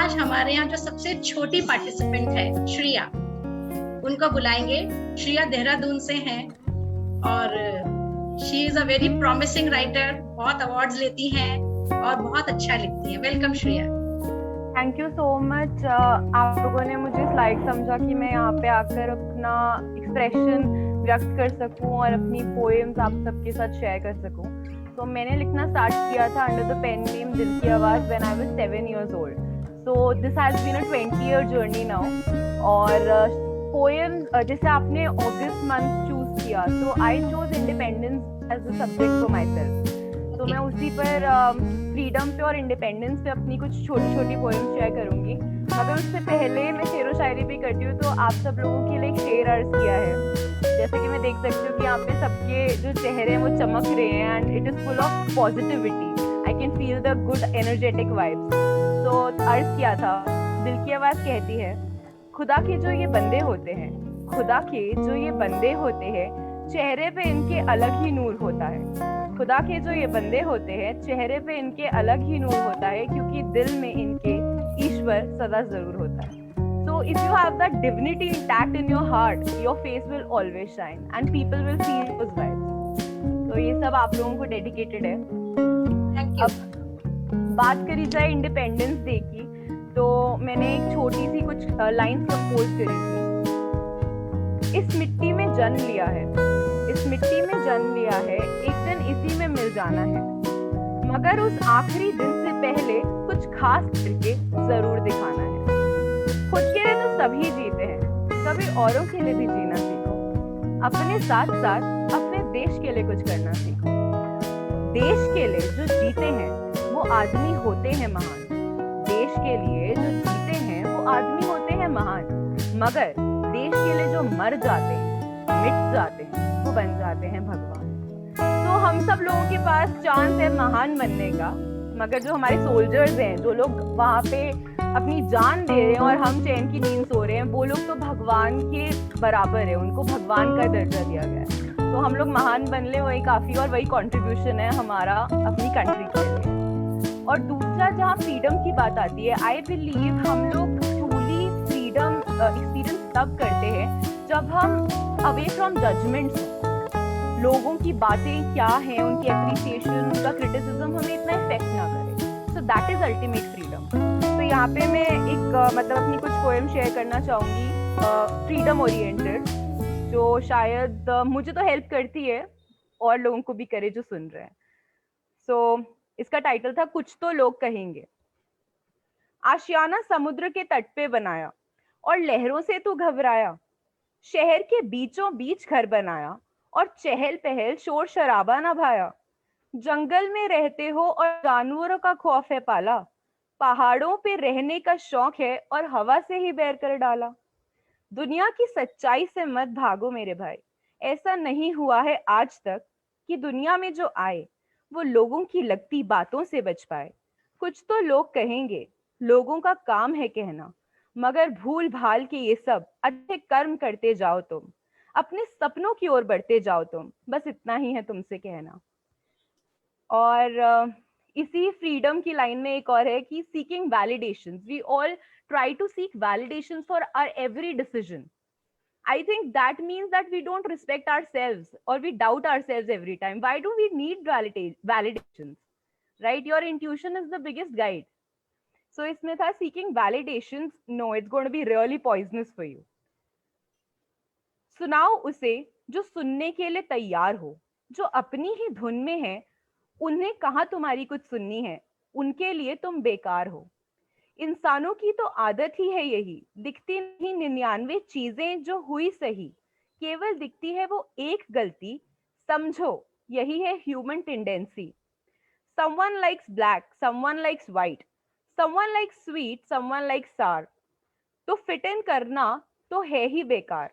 आज हमारे यहाँ जो सबसे छोटी पार्टिसिपेंट है श्रिया, उनको बुलाएंगे। श्रिया देहरादून से हैं और she is a very promising writer, बहुत अवार्ड्स लेती हैं और बहुत अच्छा लिखती हैं। Welcome Shriya. Thank you so much. आप लोगों ने मुझे लाइक समझा कि मैं यहाँ पे आकर अपना एक्सप्रेशन व्यक्त कर सकूं और अपनी पोएम्स आप सबके साथ शेयर कर सकूं। तो मैंने लिखना स्टार्ट किया था अंडर द पेन नेम दिल की आवाज़ when I was 7 years old. So this has been a 20-year journey now. और पोएम जैसे आपने अगस्त मंथ चूज किया, तो I chose independence as a subject for myself. तो मैं उसी पर फ्रीडम पे और इंडिपेंडेंस पे अपनी कुछ छोटी छोटी पोएम्स शेयर करूंगी। मगर उससे पहले मैं शेर व शायरी भी करती हूँ, तो आप सब लोगों के लिए एक शेर अर्ज किया है। जैसे कि मैं देख सकती हूँ कि यहाँ पे सबके जो चेहरे हैं वो चमक रहे हैं and it is full of positivity. I can feel the good energetic vibes. तो अर्ज किया था, दिल की आवाज कहती है, खुदा के जो ये बंदे होते हैं, खुदा के जो ये बंदे होते हैं, चेहरे पे इनके अलग ही नूर होता है। खुदा के जो ये बंदे होते हैं, चेहरे पे इनके अलग ही नूर होता है, क्योंकि दिल में इनके ईश्वर सदा जरूर होता है। So if you have that divinity intact in your heart, your face will always shine and people will feel those vibes. तो ये सब आप लोगों को डेडिकेटेड है। अब बात करी जाए इंडिपेंडेंस डे की, तो मैंने एक छोटी सी कुछ लाइंस कंपोज करी थी। इस मिट्टी में जन्म लिया है, इस मिट्टी में जन्म लिया है, एक दिन इसी में मिल जाना है, मगर उस आखिरी दिन से पहले कुछ खास करके जरूर दिखाना है। खुद के लिए तो सभी जीते हैं, कभी औरों के लिए भी जीना सीखो। अपने साथ साथ अपने देश के लिए कुछ करना सीखो। देश के लिए जो जीते हैं वो आदमी होते हैं महान। देश के लिए जो जीते हैं वो आदमी होते हैं महान, मगर देश के लिए जो मर जाते हैं, मिट जाते हैं, वो बन जाते हैं भगवान। तो हम सब लोगों के पास चांस है महान बनने का, मगर जो हमारे सोल्जर्स हैं, जो लोग वहाँ पे अपनी जान दे रहे हैं और हम चैन की नींद सो रहे हैं, वो लोग तो भगवान के बराबर है, उनको भगवान का दर्जा दिया गया है। तो हम लोग महान बन ले, वही काफी, और वही कंट्रीब्यूशन है हमारा अपनी कंट्री के लिए। और दूसरा, जहाँ फ्रीडम की बात आती है, आई बिलीव हम लोग ट्रूली फ्रीडम एक्सपीरियंस तब करते हैं जब हम अवे फ्रॉम जजमेंट्स, लोगों की बातें क्या हैं, उनकी एप्रिसिएशन, उनका क्रिटिसिज्म हमें इतना इफेक्ट ना करे। So that is ultimate freedom. तो यहाँ पे मैं एक मतलब अपनी कुछ पोएम शेयर करना चाहूँगी फ्रीडम ओरिएंटेड, जो शायद मुझे तो हेल्प करती है और लोगों को भी करे जो सुन रहे हैं। सो इसका टाइटल था, कुछ तो लोग कहेंगे। आशियाना समुद्र के तट पे बनाया और लहरों से तू घबराया, शहर के बीचों बीच घर बनाया और चहल पहल शोर शराबा न भाया। जंगल में रहते हो और जानवरों का खौफ है पाला, पहाड़ों पे रहने का शौक है और हवा से ही बैर कर डाला। दुनिया की सच्चाई से मत भागो मेरे भाई, ऐसा नहीं हुआ है आज तक कि दुनिया में जो आए वो लोगों की लगती बातों से बच पाए। कुछ तो लोग कहेंगे, लोगों का काम है कहना, मगर भूल भाल के ये सब अच्छे कर्म करते जाओ तुम, अपने सपनों की ओर बढ़ते जाओ तुम, बस इतना ही है तुमसे कहना। और इसी फ्रीडम की लाइन में एक और है कि seeking validations, we all try to seek validations for our every decision. I think that means that we don't respect ourselves or we doubt ourselves every time. Why do we need validations? Right? Your intuition is the biggest guide. So इसमें था seeking validations. No, it's going to be really poisonous for you. सुनाओ उसे जो सुनने के लिए तैयार हो, जो अपनी ही धुन में है, उन्हें कहाँ तुम्हारी कुछ सुननी है, उनके लिए तुम बेकार हो। इंसानों की तो आदत ही है यही, दिखती नहीं 99 चीजें जो हुई सही, केवल दिखती है वो एक गलती, समझो यही है human tendency. Someone likes black, someone likes white, someone likes sweet, someone likes सार। तो फिट इन करना तो है ही बेकार।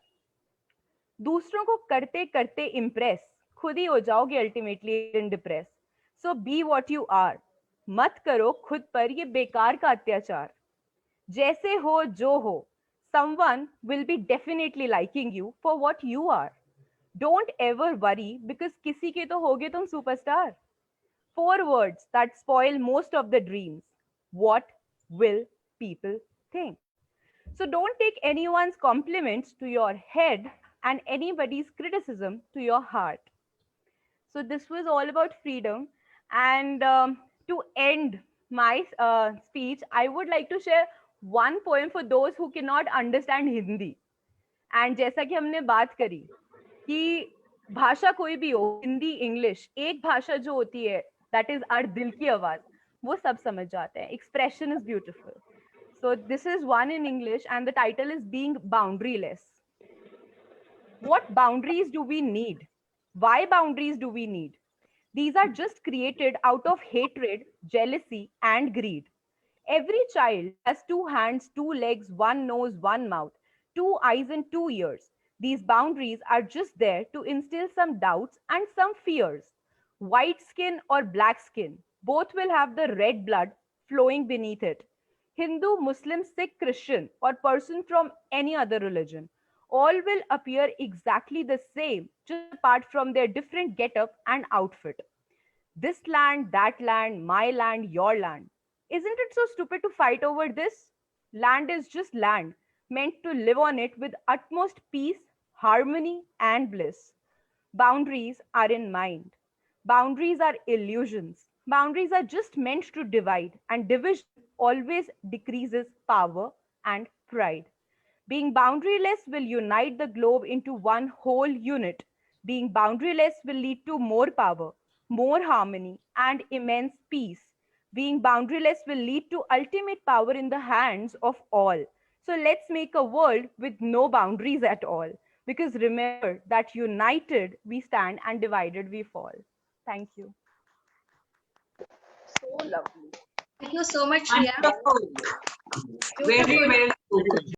दूसरों को करते करते इम्प्रेस, खुद ही हो जाओगे ultimately in depress. So be what you are, मत करो खुद पर ये बेकार का अत्याचार। जैसे हो जो हो, someone will be definitely liking you for what you are. Don't ever worry because किसी के तो होगे तुम superstar. 4 words that spoil most of the dreams. What will people think. So don't take anyone's compliments to your head and anybody's criticism to your heart. So this was all about freedom. And to end my speech, I would like to share one poem for those who cannot understand Hindi. And जैसा कि हमने बात करी कि भाषा कोई भी हो, हिंदी, इंग्लिश, एक भाषा जो होती है दैट इज आवर दिल की आवाज, वो सब समझ जाते हैं. Expression is beautiful. So this is one in English and the title is Being Boundaryless. What boundaries do we need? Why boundaries do we need? These are just created out of hatred, jealousy, and greed. Every child has two hands, two legs, one nose, one mouth, two eyes, and two ears. These boundaries are just there to instill some doubts and some fears. White skin or black skin, both will have the red blood flowing beneath it. Hindu, Muslim, Sikh, Christian, or person from any other religion, all will appear exactly the same, just apart from their different getup and outfit. This land, that land, my land, your land. Isn't it so stupid to fight over this? Land is just land, meant to live on it with utmost peace, harmony, and bliss. Boundaries are in mind. Boundaries are illusions. Boundaries are just meant to divide, and division always decreases power and pride. Being boundaryless will unite the globe into one whole unit. Being boundaryless will lead to more power, more harmony, and immense peace. Being boundaryless will lead to ultimate power in the hands of all. So let's make a world with no boundaries at all. Because remember that united we stand and divided we fall. Thank you. So lovely. Thank you so much, Shreya. Wonderful. Very well spoken.